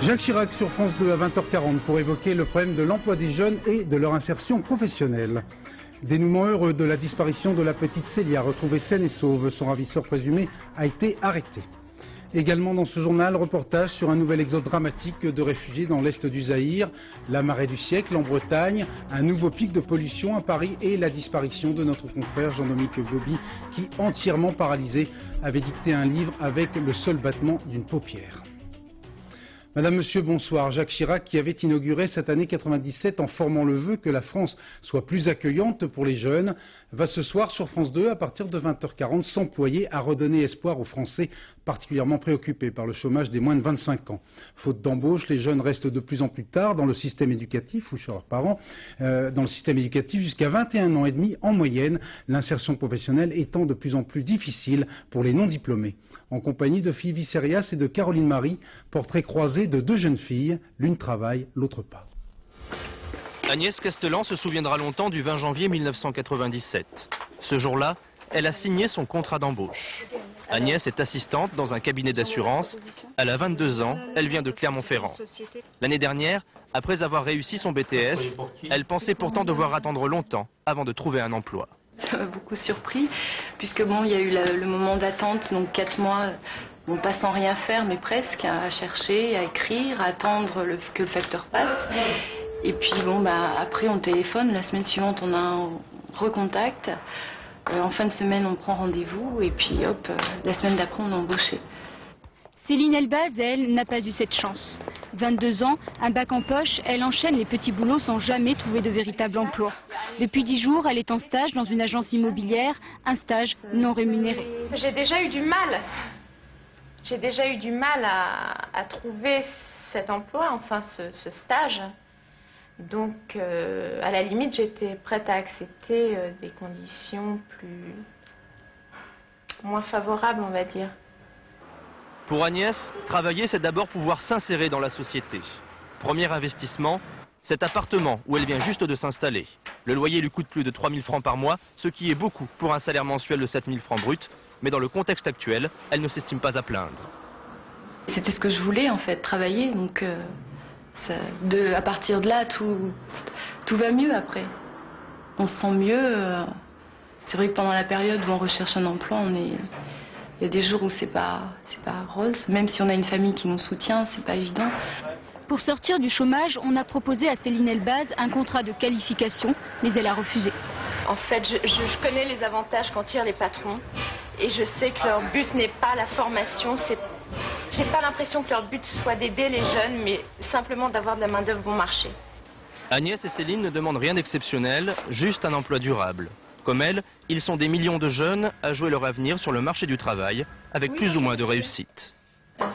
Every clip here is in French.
Jacques Chirac sur France 2 à 20h40 pour évoquer le problème de l'emploi des jeunes et de leur insertion professionnelle. Dénouement heureux de la disparition de la petite Célia, retrouvée saine et sauve. Son ravisseur présumé a été arrêté. Également dans ce journal, reportage sur un nouvel exode dramatique de réfugiés dans l'est du Zaïre, la marée du siècle en Bretagne, un nouveau pic de pollution à Paris et la disparition de notre confrère Jean-Dominique Boby qui, entièrement paralysé, avait dicté un livre avec le seul battement d'une paupière. Madame, Monsieur, bonsoir. Jacques Chirac, qui avait inauguré cette année 97 en formant le vœu que la France soit plus accueillante pour les jeunes, va ce soir sur France 2 à partir de 20h40 s'employer à redonner espoir aux Français particulièrement préoccupés par le chômage des moins de 25 ans. Faute d'embauche, les jeunes restent de plus en plus tard dans le système éducatif ou chez leurs parents, dans le système éducatif jusqu'à 21 ans et demi en moyenne, l'insertion professionnelle étant de plus en plus difficile pour les non-diplômés. En compagnie de Philippe Visserias et de Caroline Marie, portrait croisé de deux jeunes filles, l'une travaille, l'autre pas. Agnès Castellan se souviendra longtemps du 20 janvier 1997. Ce jour-là, elle a signé son contrat d'embauche. Agnès est assistante dans un cabinet d'assurance. Elle a 22 ans, elle vient de Clermont-Ferrand. L'année dernière, après avoir réussi son BTS, elle pensait pourtant devoir attendre longtemps avant de trouver un emploi. Ça m'a beaucoup surpris, puisque bon, il y a eu le moment d'attente, donc 4 mois, bon, pas sans rien faire, mais presque, à chercher, à écrire, à attendre que le facteur passe. Et puis bon, après on téléphone, la semaine suivante on a un recontact, en fin de semaine on prend rendez-vous, et puis hop, la semaine d'après on est embauché. Céline Elbaz, elle, n'a pas eu cette chance. 22 ans, un bac en poche, elle enchaîne les petits boulots sans jamais trouver de véritable emploi. Depuis 10 jours, elle est en stage dans une agence immobilière, un stage non rémunéré. J'ai déjà eu du mal. À trouver cet emploi, enfin ce stage. Donc, à la limite, j'étais prête à accepter des conditions moins favorables, on va dire. Pour Agnès, travailler, c'est d'abord pouvoir s'insérer dans la société. Premier investissement, cet appartement où elle vient juste de s'installer. Le loyer lui coûte plus de 3 000 francs par mois, ce qui est beaucoup pour un salaire mensuel de 7 000 francs bruts. Mais dans le contexte actuel, elle ne s'estime pas à plaindre. C'était ce que je voulais en fait, travailler. Donc à partir de là, tout va mieux après. On se sent mieux. C'est vrai que pendant la période où on recherche un emploi, il y a des jours où c'est pas rose. Même si on a une famille qui nous soutient, c'est pas évident. Pour sortir du chômage, on a proposé à Céline Elbaz un contrat de qualification, mais elle a refusé. En fait, je connais les avantages qu'en tirent les patrons. Et je sais que leur but n'est pas la formation. J'ai pas l'impression que leur but soit d'aider les jeunes, mais simplement d'avoir de la main-d'œuvre bon marché. Agnès et Céline ne demandent rien d'exceptionnel, juste un emploi durable. Comme elle, ils sont des millions de jeunes à jouer leur avenir sur le marché du travail, avec plus ou moins de réussite.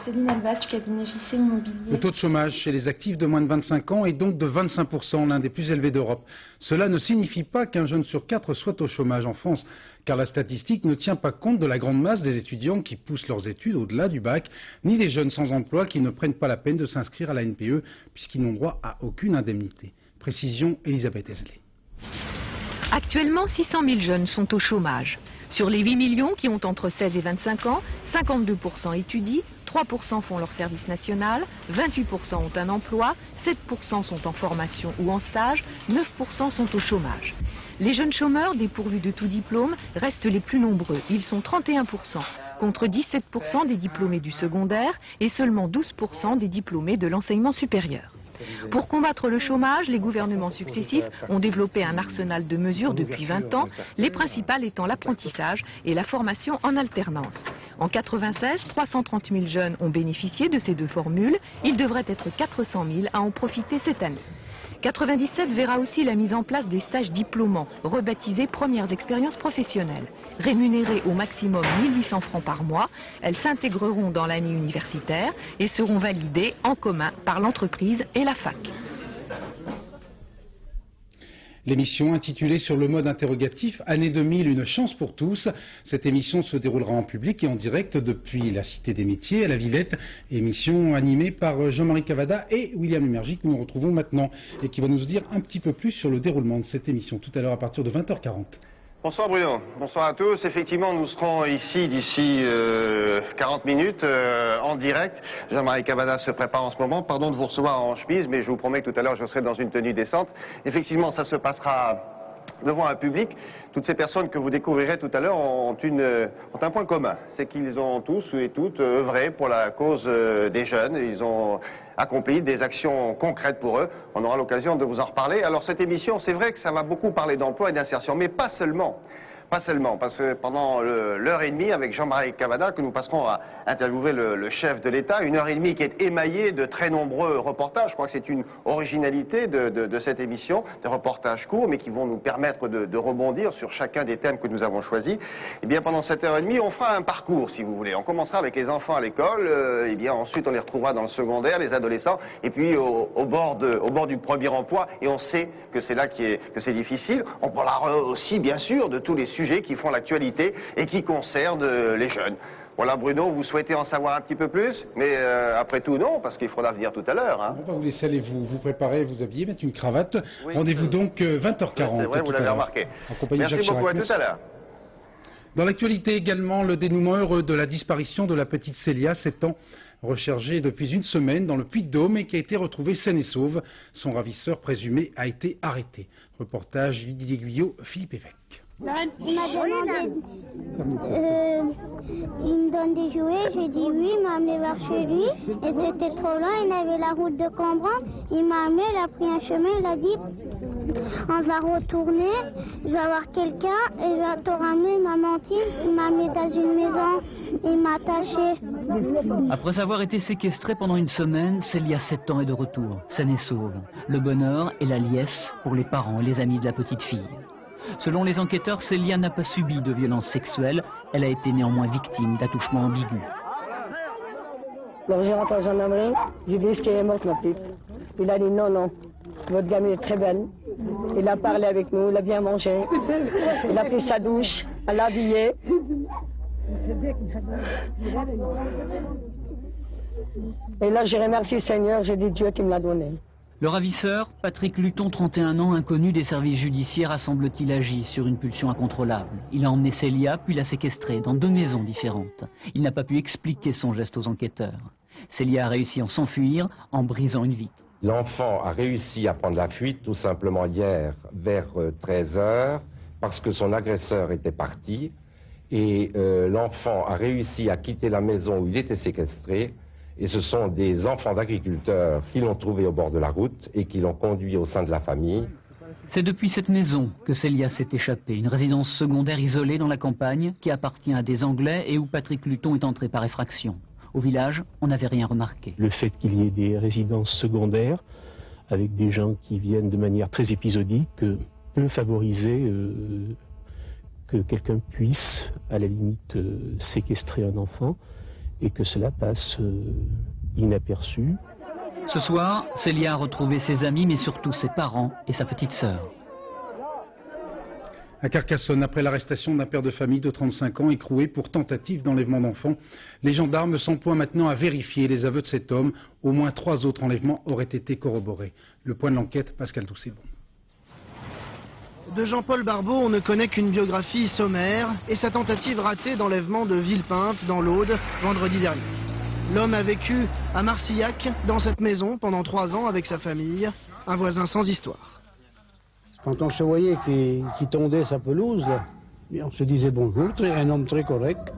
Céline Elbaz, du cabinet JC Immobilier. Le taux de chômage chez les actifs de moins de 25 ans est donc de 25%, l'un des plus élevés d'Europe. Cela ne signifie pas qu'un jeune sur 4 soit au chômage en France, car la statistique ne tient pas compte de la grande masse des étudiants qui poussent leurs études au-delà du bac, ni des jeunes sans emploi qui ne prennent pas la peine de s'inscrire à la NPE, puisqu'ils n'ont droit à aucune indemnité. Précision, Elisabeth Esley. Actuellement, 600 000 jeunes sont au chômage. Sur les 8 millions qui ont entre 16 et 25 ans, 52% étudient, 3% font leur service national, 28% ont un emploi, 7% sont en formation ou en stage, 9% sont au chômage. Les jeunes chômeurs dépourvus de tout diplôme restent les plus nombreux. Ils sont 31%, contre 17% des diplômés du secondaire et seulement 12% des diplômés de l'enseignement supérieur. Pour combattre le chômage, les gouvernements successifs ont développé un arsenal de mesures depuis 20 ans, les principales étant l'apprentissage et la formation en alternance. En 1996, 330 000 jeunes ont bénéficié de ces deux formules. Il devrait être 400 000 à en profiter cette année. 1997 verra aussi la mise en place des stages diplômants, rebaptisés premières expériences professionnelles. Rémunérées au maximum 1 800 francs par mois, elles s'intégreront dans l'année universitaire et seront validées en commun par l'entreprise et la fac. L'émission intitulée sur le mode interrogatif Année 2000, une chance pour tous. Cette émission se déroulera en public et en direct depuis la Cité des Métiers à la Villette. Émission animée par Jean-Marie Cavada et William Lémergie que nous retrouvons maintenant et qui va nous dire un petit peu plus sur le déroulement de cette émission tout à l'heure à partir de 20h40. Bonsoir Bruno, bonsoir à tous. Effectivement, nous serons ici d'ici 40 minutes en direct. Jean-Marie Cavada se prépare en ce moment. Pardon de vous recevoir en chemise, mais je vous promets que tout à l'heure je serai dans une tenue décente. Effectivement, ça se passera devant un public. Toutes ces personnes que vous découvrirez tout à l'heure ont un point commun. C'est qu'ils ont tous et toutes œuvré pour la cause des jeunes. Ils ont accompli des actions concrètes pour eux. On aura l'occasion de vous en reparler. Alors cette émission, c'est vrai que ça va beaucoup parler d'emploi et d'insertion, mais pas seulement. Pas seulement, parce que pendant l'heure et demie avec Jean-Marie Cavada, que nous passerons à interviewer le chef de l'État, une heure et demie qui est émaillée de très nombreux reportages. Je crois que c'est une originalité de cette émission, des reportages courts, mais qui vont nous permettre de rebondir sur chacun des thèmes que nous avons choisis. Et bien pendant cette heure et demie, on fera un parcours, si vous voulez. On commencera avec les enfants à l'école, et bien ensuite on les retrouvera dans le secondaire, les adolescents, et puis au bord du premier emploi, et on sait que c'est là que c'est difficile. On parlera aussi, bien sûr, de tous les sujets qui font l'actualité et qui concernent les jeunes. Voilà Bruno, vous souhaitez en savoir un petit peu plus, mais après tout non, parce qu'il faudra venir tout à l'heure. Hein. On va vous laisser aller vous préparer, vous habiller, mettre une cravate. Oui, rendez-vous donc 20h40. C'est vrai, vous l'avez remarqué. Merci beaucoup, à tout à l'heure. Dans l'actualité également, le dénouement heureux de la disparition de la petite Célia, 7 ans, recherchée depuis une semaine dans le Puy-de-Dôme et qui a été retrouvée saine et sauve. Son ravisseur présumé a été arrêté. Reportage Didier Guyot, Philippe Évêque. Il m'a demandé, il me donne des jouets, j'ai dit oui, il m'a amené vers chez lui, et c'était trop loin, il avait la route de Cambran, il m'a amené, il a pris un chemin, il a dit, on va retourner, je vais avoir quelqu'un, et je vais te ramener, il m'a menti, il m'a amené dans une maison, il m'a attaché. Après avoir été séquestrée pendant une semaine, Célia, 7 ans, est de retour, saine et sauve. Le bonheur et la liesse pour les parents et les amis de la petite fille. Selon les enquêteurs, Célia n'a pas subi de violences sexuelles. Elle a été néanmoins victime d'attouchements ambigus. Donc j'ai rentré en gendarmerie, j'ai dit ce qu'elle est morte ma petite. Il a dit non, votre gamine est très belle. Il a parlé avec nous, il a bien mangé. Il a pris sa douche, elle l'a habillé. Et là j'ai remercié le Seigneur, j'ai dit Dieu qui me l'a donné. Le ravisseur, Patrick Luton, 31 ans, inconnu des services judiciaires, a semble-t-il agi sur une pulsion incontrôlable. Il a emmené Célia, puis l'a séquestrée dans 2 maisons différentes. Il n'a pas pu expliquer son geste aux enquêteurs. Célia a réussi à s'enfuir en brisant une vitre. L'enfant a réussi à prendre la fuite tout simplement hier vers 13h parce que son agresseur était parti et l'enfant a réussi à quitter la maison où il était séquestré. Et ce sont des enfants d'agriculteurs qui l'ont trouvé au bord de la route et qui l'ont conduit au sein de la famille. C'est depuis cette maison que Célia s'est échappée, une résidence secondaire isolée dans la campagne qui appartient à des Anglais et où Patrick Luton est entré par effraction. Au village, on n'avait rien remarqué. Le fait qu'il y ait des résidences secondaires avec des gens qui viennent de manière très épisodique peut favoriser que quelqu'un puisse, à la limite, séquestrer un enfant et que cela passe inaperçu. Ce soir, Célia a retrouvé ses amis, mais surtout ses parents et sa petite sœur. À Carcassonne, après l'arrestation d'un père de famille de 35 ans écroué pour tentative d'enlèvement d'enfants, les gendarmes s'emploient maintenant à vérifier les aveux de cet homme. Au moins 3 autres enlèvements auraient été corroborés. Le point de l'enquête, Pascal Doucet-Bon. De Jean-Paul Barbeau, on ne connaît qu'une biographie sommaire et sa tentative ratée d'enlèvement de Villepinte dans l'Aude vendredi dernier. L'homme a vécu à Marcillac, dans cette maison, pendant 3 ans avec sa famille, un voisin sans histoire. Quand on se voyait qui tondait sa pelouse, là, on se disait bonjour, un homme très correct.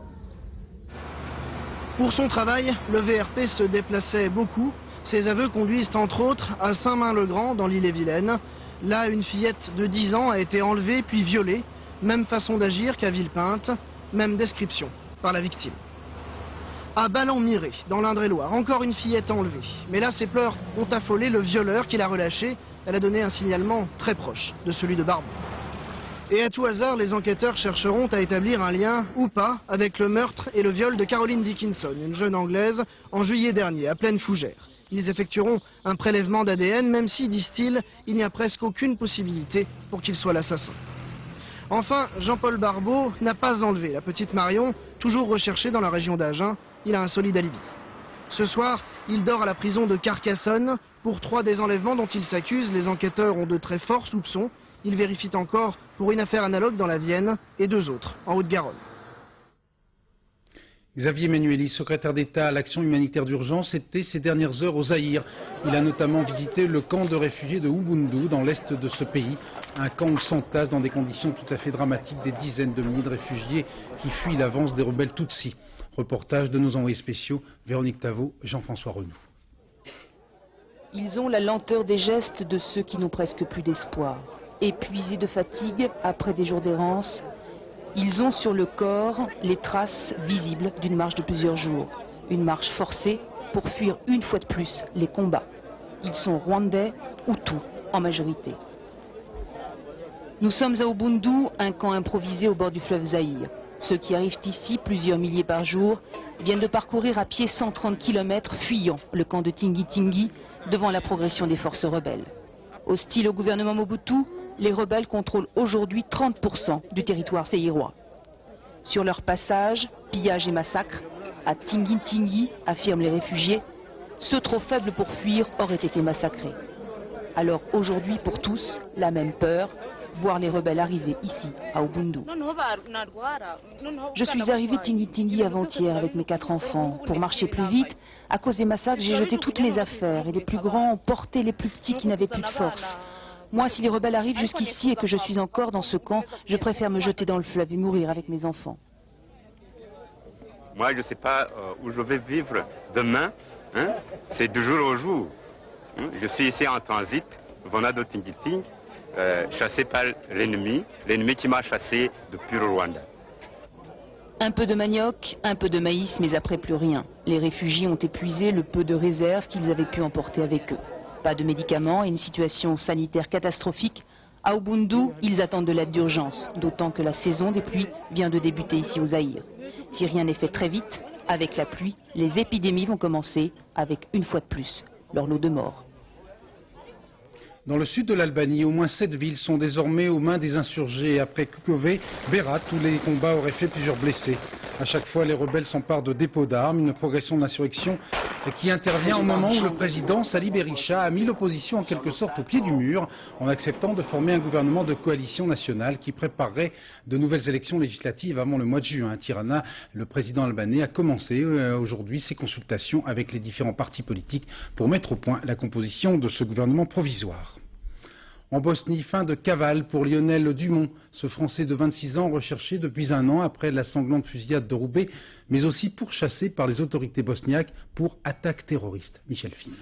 Pour son travail, le VRP se déplaçait beaucoup. Ses aveux conduisent entre autres à Saint-Main-le-Grand, dans l'Ille-et-Vilaine. Là, une fillette de 10 ans a été enlevée puis violée. Même façon d'agir qu'à Villepinte, même description par la victime. À Ballon-Miré, dans l'Indre-et-Loire, encore une fillette enlevée. Mais là, ses pleurs ont affolé le violeur qui l'a relâchée. Elle a donné un signalement très proche de celui de Barbeau. Et à tout hasard, les enquêteurs chercheront à établir un lien, ou pas, avec le meurtre et le viol de Caroline Dickinson, une jeune Anglaise, en juillet dernier, à Pleine Fougère. Ils effectueront un prélèvement d'ADN, même si, disent-ils, il n'y a presque aucune possibilité pour qu'il soit l'assassin. Enfin, Jean-Paul Barbeau n'a pas enlevé la petite Marion, toujours recherchée dans la région d'Agen. Il a un solide alibi. Ce soir, il dort à la prison de Carcassonne. Pour 3 des enlèvements dont il s'accuse, les enquêteurs ont de très forts soupçons. Ils vérifient encore pour une affaire analogue dans la Vienne et 2 autres en Haute-Garonne. Xavier Menueli, secrétaire d'État à l'action humanitaire d'urgence, était ces dernières heures au Zaïre. Il a notamment visité le camp de réfugiés de Ubundu, dans l'est de ce pays. Un camp où s'entassent dans des conditions tout à fait dramatiques des dizaines de milliers de réfugiés qui fuient l'avance des rebelles Tutsis. Reportage de nos envoyés spéciaux, Véronique Tavo, Jean-François Renou. Ils ont la lenteur des gestes de ceux qui n'ont presque plus d'espoir. Épuisés de fatigue après des jours d'errance, ils ont sur le corps les traces visibles d'une marche de plusieurs jours. Une marche forcée pour fuir une fois de plus les combats. Ils sont rwandais ou Hutus en majorité. Nous sommes à Ubundu, un camp improvisé au bord du fleuve Zaïre. Ceux qui arrivent ici, plusieurs milliers par jour, viennent de parcourir à pied 130 km fuyant le camp de Tingi-Tingi devant la progression des forces rebelles. Hostiles au gouvernement Mobutu, les rebelles contrôlent aujourd'hui 30% du territoire zaïrois. Sur leur passage, pillage et massacre, à Tingi-Tingi, affirment les réfugiés, ceux trop faibles pour fuir auraient été massacrés. Alors aujourd'hui, pour tous, la même peur, voir les rebelles arriver ici, à Ubundu. Je suis arrivé Tingi-Tingi avant-hier avec mes 4 enfants. Pour marcher plus vite, à cause des massacres, j'ai jeté toutes mes affaires et les plus grands ont porté les plus petits qui n'avaient plus de force. Moi, si les rebelles arrivent jusqu'ici et que je suis encore dans ce camp, je préfère me jeter dans le fleuve et mourir avec mes enfants. Moi, je ne sais pas où je vais vivre demain. Hein? C'est de jour au jour. Hein? Je suis ici en transit, venant de Tingi-Tingi, chassé par l'ennemi qui m'a chassé depuis le Rwanda. Un peu de manioc, un peu de maïs, mais après plus rien. Les réfugiés ont épuisé le peu de réserves qu'ils avaient pu emporter avec eux. Pas de médicaments et une situation sanitaire catastrophique. À Ubundu, ils attendent de l'aide d'urgence, d'autant que la saison des pluies vient de débuter ici au Zaïre. Si rien n'est fait très vite, avec la pluie, les épidémies vont commencer avec une fois de plus leur lot de morts. Dans le sud de l'Albanie, au moins 7 villes sont désormais aux mains des insurgés. Après Kukove, Berat, où les combats auraient fait plusieurs blessés. À chaque fois, les rebelles s'emparent de dépôts d'armes, une progression de l'insurrection qui intervient au moment où le président Sali Berisha a mis l'opposition en quelque sorte au pied du mur en acceptant de former un gouvernement de coalition nationale qui préparerait de nouvelles élections législatives avant le mois de juin. À Tirana, le président albanais a commencé aujourd'hui ses consultations avec les différents partis politiques pour mettre au point la composition de ce gouvernement provisoire. En Bosnie, fin de cavale pour Lionel Dumont, ce Français de 26 ans recherché depuis 1 an après la sanglante fusillade de Roubaix, mais aussi pourchassé par les autorités bosniaques pour attaque terroriste. Michel Fine.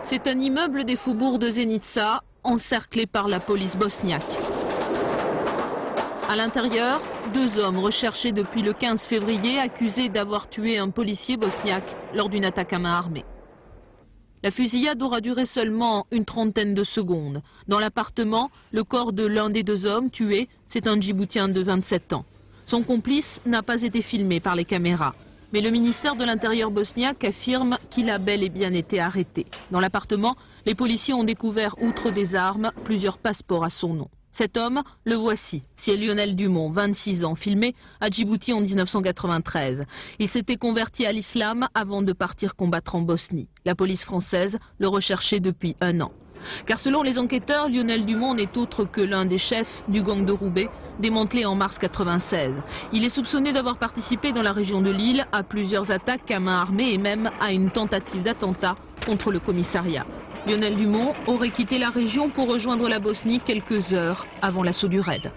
C'est un immeuble des faubourgs de Zenica, encerclé par la police bosniaque. À l'intérieur, 2 hommes recherchés depuis le 15 février, accusés d'avoir tué un policier bosniaque lors d'une attaque à main armée. La fusillade aura duré seulement une trentaine de secondes. Dans l'appartement, le corps de l'un des 2 hommes tués, c'est un Djiboutien de 27 ans. Son complice n'a pas été filmé par les caméras. Mais le ministère de l'Intérieur bosniaque affirme qu'il a bel et bien été arrêté. Dans l'appartement, les policiers ont découvert, outre des armes, plusieurs passeports à son nom. Cet homme, le voici, c'est Lionel Dumont, 26 ans, filmé à Djibouti en 1993. Il s'était converti à l'islam avant de partir combattre en Bosnie. La police française le recherchait depuis 1 an. Car selon les enquêteurs, Lionel Dumont n'est autre que l'un des chefs du gang de Roubaix, démantelé en mars 1996. Il est soupçonné d'avoir participé dans la région de Lille à plusieurs attaques à main armée et même à une tentative d'attentat contre le commissariat. Lionel Dumont aurait quitté la région pour rejoindre la Bosnie quelques heures avant l'assaut du raid.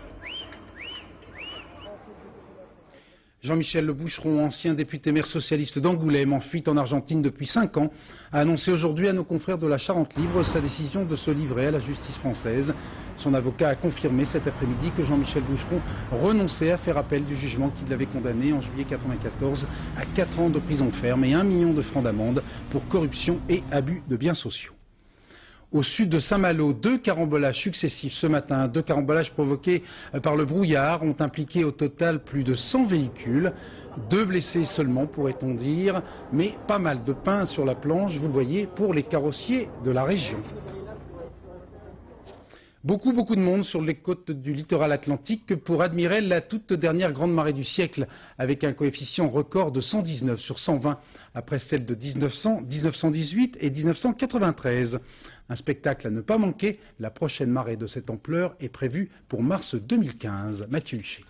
Jean-Michel Le Boucheron, ancien député maire socialiste d'Angoulême, en fuite en Argentine depuis 5 ans, a annoncé aujourd'hui à nos confrères de la Charente Libre sa décision de se livrer à la justice française. Son avocat a confirmé cet après-midi que Jean-Michel Boucheron renonçait à faire appel du jugement qui l'avait condamné en juillet 1994 à 4 ans de prison ferme et 1 million de francs d'amende pour corruption et abus de biens sociaux. Au sud de Saint-Malo, 2 carambolages successifs ce matin. 2 carambolages provoqués par le brouillard ont impliqué au total plus de 100 véhicules. 2 blessés seulement, pourrait-on dire, mais pas mal de pain sur la planche, vous le voyez, pour les carrossiers de la région. Beaucoup de monde sur les côtes du littoral atlantique pour admirer la toute dernière grande marée du siècle, avec un coefficient record de 119 sur 120, après celle de 1900, 1918 et 1993. Un spectacle à ne pas manquer, la prochaine marée de cette ampleur est prévue pour mars 2015. Mathieu Huchet.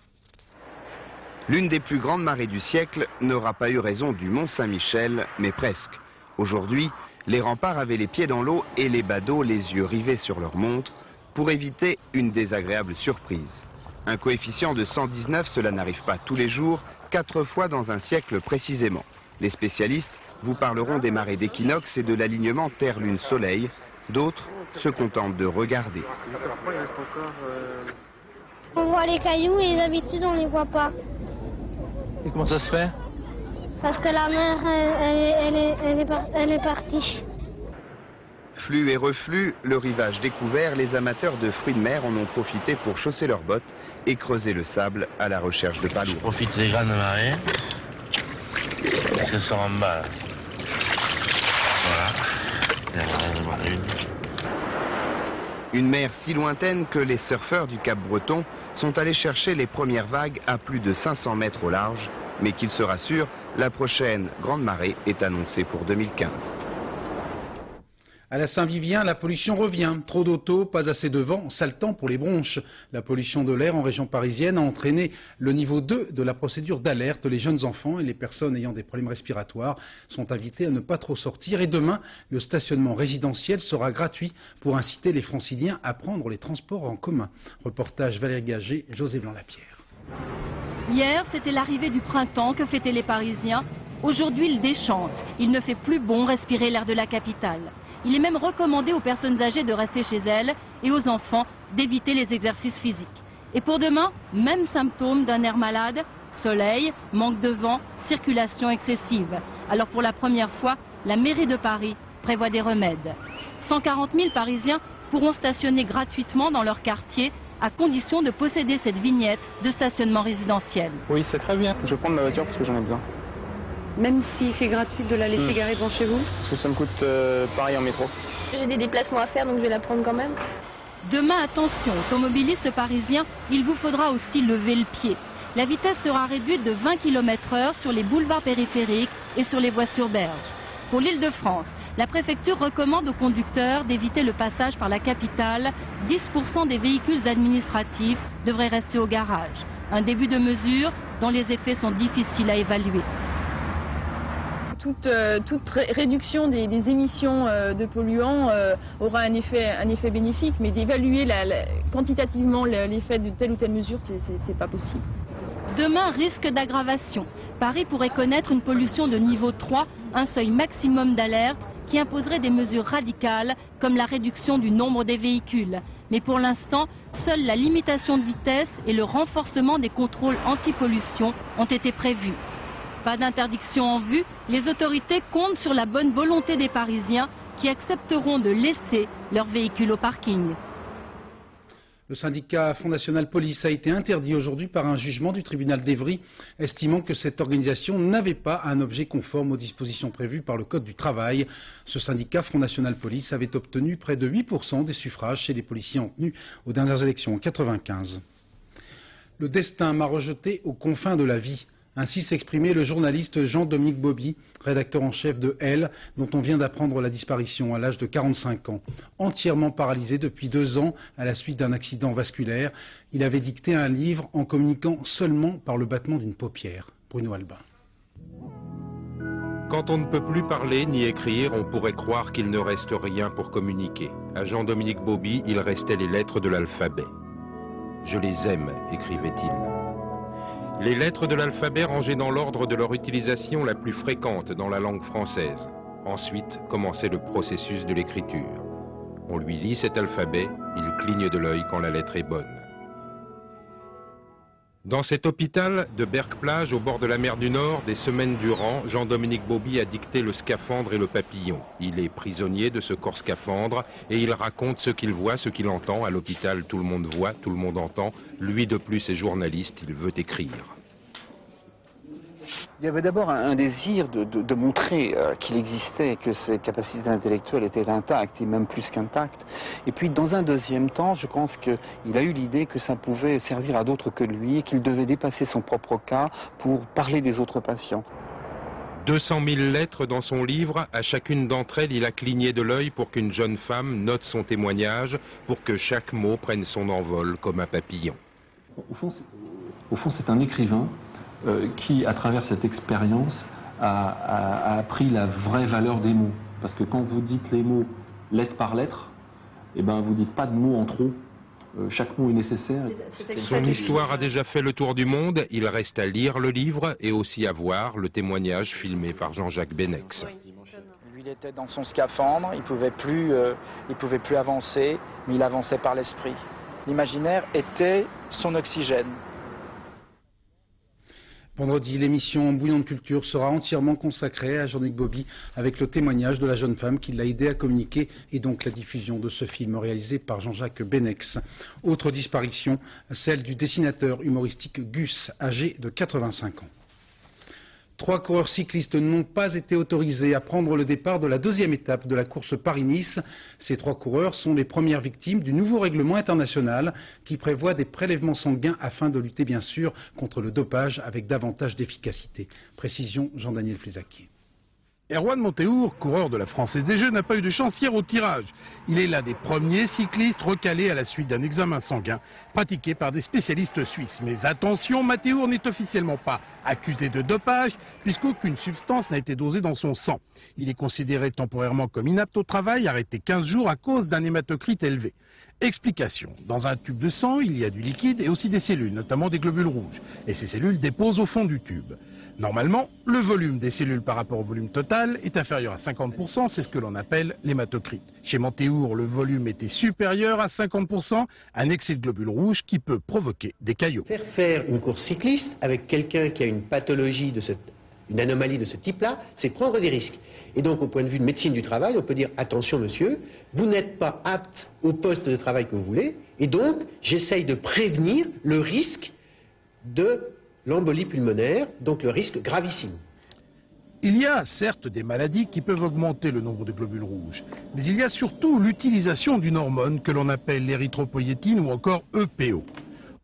L'une des plus grandes marées du siècle n'aura pas eu raison du Mont Saint-Michel, mais presque. Aujourd'hui, les remparts avaient les pieds dans l'eau et les badauds les yeux rivés sur leur montre pour éviter une désagréable surprise. Un coefficient de 119, cela n'arrive pas tous les jours, 4 fois dans un siècle précisément. Les spécialistes vous parleront des marées d'équinoxe et de l'alignement Terre-Lune-Soleil. D'autres se contentent de regarder. On voit les cailloux et d'habitude on ne les voit pas. Et comment ça se fait? Parce que la mer, elle est partie. Flux et reflux, le rivage découvert, les amateurs de fruits de mer en ont profité pour chausser leurs bottes et creuser le sable à la recherche de palourdes. Je profite des grandes marées. Ça sort en bas. Là. Voilà. Une mer si lointaine que les surfeurs du Cap-Breton sont allés chercher les premières vagues à plus de 500 mètres au large, mais qu'ils se rassurent, la prochaine grande marée est annoncée pour 2015. À la Saint-Vivien, la pollution revient. Trop d'autos, pas assez de vent, sale temps pour les bronches. La pollution de l'air en région parisienne a entraîné le niveau 2 de la procédure d'alerte. Les jeunes enfants et les personnes ayant des problèmes respiratoires sont invités à ne pas trop sortir. Et demain, le stationnement résidentiel sera gratuit pour inciter les franciliens à prendre les transports en commun. Reportage Valérie Gagé, José Blanc-Lapierre. Hier, c'était l'arrivée du printemps que fêtaient les Parisiens. Aujourd'hui, il déchante. Il ne fait plus bon respirer l'air de la capitale. Il est même recommandé aux personnes âgées de rester chez elles et aux enfants d'éviter les exercices physiques. Et pour demain, même symptômes d'un air malade, soleil, manque de vent, circulation excessive. Alors pour la première fois, la mairie de Paris prévoit des remèdes. 140 000 Parisiens pourront stationner gratuitement dans leur quartier à condition de posséder cette vignette de stationnement résidentiel. Oui, c'est très bien. Je vais prendre ma voiture parce que j'en ai besoin. Même si c'est gratuit de la laisser garer devant chez vous? Parce que ça me coûte pareil en métro. J'ai des déplacements à faire, donc je vais la prendre quand même. Demain, attention, automobilistes parisiens, il vous faudra aussi lever le pied. La vitesse sera réduite de 20 km/h sur les boulevards périphériques et sur les voies sur berge. Pour l'Île-de-France, la préfecture recommande aux conducteurs d'éviter le passage par la capitale. 10% des véhicules administratifs devraient rester au garage. Un début de mesure dont les effets sont difficiles à évaluer. Toute réduction des émissions de polluants aura un effet bénéfique, mais d'évaluer quantitativement l'effet de telle ou telle mesure, c'est pas possible. Demain, risque d'aggravation. Paris pourrait connaître une pollution de niveau 3, un seuil maximum d'alerte qui imposerait des mesures radicales comme la réduction du nombre des véhicules. Mais pour l'instant, seule la limitation de vitesse et le renforcement des contrôles anti-pollution ont été prévus. Pas d'interdiction en vue, les autorités comptent sur la bonne volonté des Parisiens qui accepteront de laisser leurs véhicules au parking. Le syndicat Front National Police a été interdit aujourd'hui par un jugement du tribunal d'Evry, estimant que cette organisation n'avait pas un objet conforme aux dispositions prévues par le Code du travail. Ce syndicat Front National Police avait obtenu près de 8% des suffrages chez les policiers en tenue aux dernières élections en 1995. Le destin m'a rejeté aux confins de la vie. Ainsi s'exprimait le journaliste Jean-Dominique Bauby, rédacteur en chef de Elle, dont on vient d'apprendre la disparition à l'âge de 45 ans. Entièrement paralysé depuis 2 ans à la suite d'un accident vasculaire, il avait dicté un livre en communiquant seulement par le battement d'une paupière. Bruno Albin. Quand on ne peut plus parler ni écrire, on pourrait croire qu'il ne reste rien pour communiquer. À Jean-Dominique Bauby, il restait les lettres de l'alphabet. « Je les aime », écrivait-il. Les lettres de l'alphabet rangées dans l'ordre de leur utilisation la plus fréquente dans la langue française. Ensuite commençait le processus de l'écriture. On lui lit cet alphabet, il cligne de l'œil quand la lettre est bonne. Dans cet hôpital de Berck-Plage, au bord de la mer du Nord, des semaines durant, Jean-Dominique Bauby a dicté le scaphandre et le papillon. Il est prisonnier de ce corps scaphandre et il raconte ce qu'il voit, ce qu'il entend. À l'hôpital, tout le monde voit, tout le monde entend. Lui de plus est journaliste, il veut écrire. Il y avait d'abord un désir de montrer qu'il existait, que ses capacités intellectuelles étaient intactes, et même plus qu'intactes. Et puis dans un deuxième temps, je pense qu'il a eu l'idée que ça pouvait servir à d'autres que lui, qu'il devait dépasser son propre cas pour parler des autres patients. 200 000 lettres dans son livre, à chacune d'entre elles, il a cligné de l'œil pour qu'une jeune femme note son témoignage, pour que chaque mot prenne son envol comme un papillon. Au fond, c'est un écrivain qui, à travers cette expérience, a appris la vraie valeur des mots. Parce que quand vous dites les mots lettre par lettre, eh ben, vous ne dites pas de mots en trop. Chaque mot est nécessaire. Son histoire a déjà fait le tour du monde. Il reste à lire le livre et aussi à voir le témoignage filmé par Jean-Jacques Benex. Lui, il était dans son scaphandre, il pouvait plus avancer, mais il avançait par l'esprit. L'imaginaire était son oxygène. Vendredi, l'émission Bouillon de culture sera entièrement consacrée à Jean-Luc Bobby avec le témoignage de la jeune femme qui l'a aidé à communiquer et donc la diffusion de ce film réalisé par Jean-Jacques Benex. Autre disparition, celle du dessinateur humoristique Gus, âgé de 85 ans. 3 coureurs cyclistes n'ont pas été autorisés à prendre le départ de la deuxième étape de la course Paris-Nice. Ces 3 coureurs sont les premières victimes du nouveau règlement international qui prévoit des prélèvements sanguins afin de lutter bien sûr contre le dopage avec davantage d'efficacité. Précision Jean-Daniel Flézaquier. Erwan Montéour, coureur de la Française des Jeux, n'a pas eu de chance hier au tirage. Il est l'un des premiers cyclistes recalés à la suite d'un examen sanguin pratiqué par des spécialistes suisses. Mais attention, Montéour n'est officiellement pas accusé de dopage puisqu'aucune substance n'a été dosée dans son sang. Il est considéré temporairement comme inapte au travail, arrêté 15 jours à cause d'un hématocrite élevé. Explication. Dans un tube de sang, il y a du liquide et aussi des cellules, notamment des globules rouges. Et ces cellules déposent au fond du tube. Normalement, le volume des cellules par rapport au volume total est inférieur à 50%, c'est ce que l'on appelle l'hématocrite. Chez Montéour, le volume était supérieur à 50%, un excès de globules rouges qui peut provoquer des caillots. Faire une course cycliste avec quelqu'un qui a une pathologie, une anomalie de ce type-là, c'est prendre des risques. Et donc, au point de vue de médecine du travail, on peut dire, attention monsieur, vous n'êtes pas apte au poste de travail que vous voulez, et donc, j'essaye de prévenir le risque de l'embolie pulmonaire, donc le risque gravissime. Il y a certes des maladies qui peuvent augmenter le nombre de globules rouges, mais il y a surtout l'utilisation d'une hormone que l'on appelle l'érythropoïétine ou encore EPO.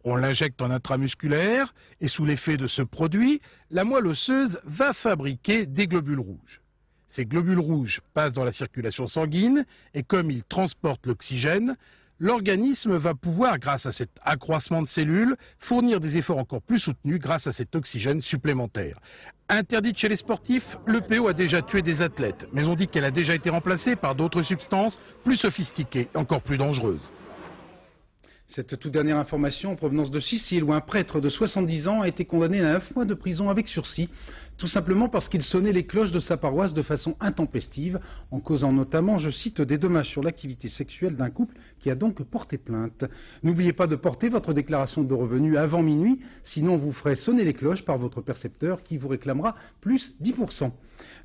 On l'injecte en intramusculaire et sous l'effet de ce produit, la moelle osseuse va fabriquer des globules rouges. Ces globules rouges passent dans la circulation sanguine et comme ils transportent l'oxygène, l'organisme va pouvoir, grâce à cet accroissement de cellules, fournir des efforts encore plus soutenus grâce à cet oxygène supplémentaire. Interdite chez les sportifs, l'EPO a déjà tué des athlètes, mais on dit qu'elle a déjà été remplacée par d'autres substances plus sophistiquées, encore plus dangereuses. Cette toute dernière information en provenance de Sicile où un prêtre de 70 ans a été condamné à 9 mois de prison avec sursis, tout simplement parce qu'il sonnait les cloches de sa paroisse de façon intempestive, en causant notamment, je cite, des dommages sur l'activité sexuelle d'un couple qui a donc porté plainte. N'oubliez pas de porter votre déclaration de revenus avant minuit, sinon vous ferez sonner les cloches par votre percepteur qui vous réclamera plus 10%.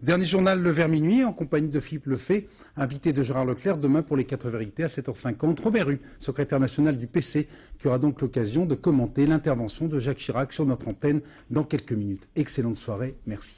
Dernier journal, le vers minuit, en compagnie de Philippe Lefebvre, invité de Gérard Leclerc demain pour les 4 vérités à 7h50. Robert Hue, secrétaire national du PC, qui aura donc l'occasion de commenter l'intervention de Jacques Chirac sur notre antenne dans quelques minutes. Excellente soirée, merci.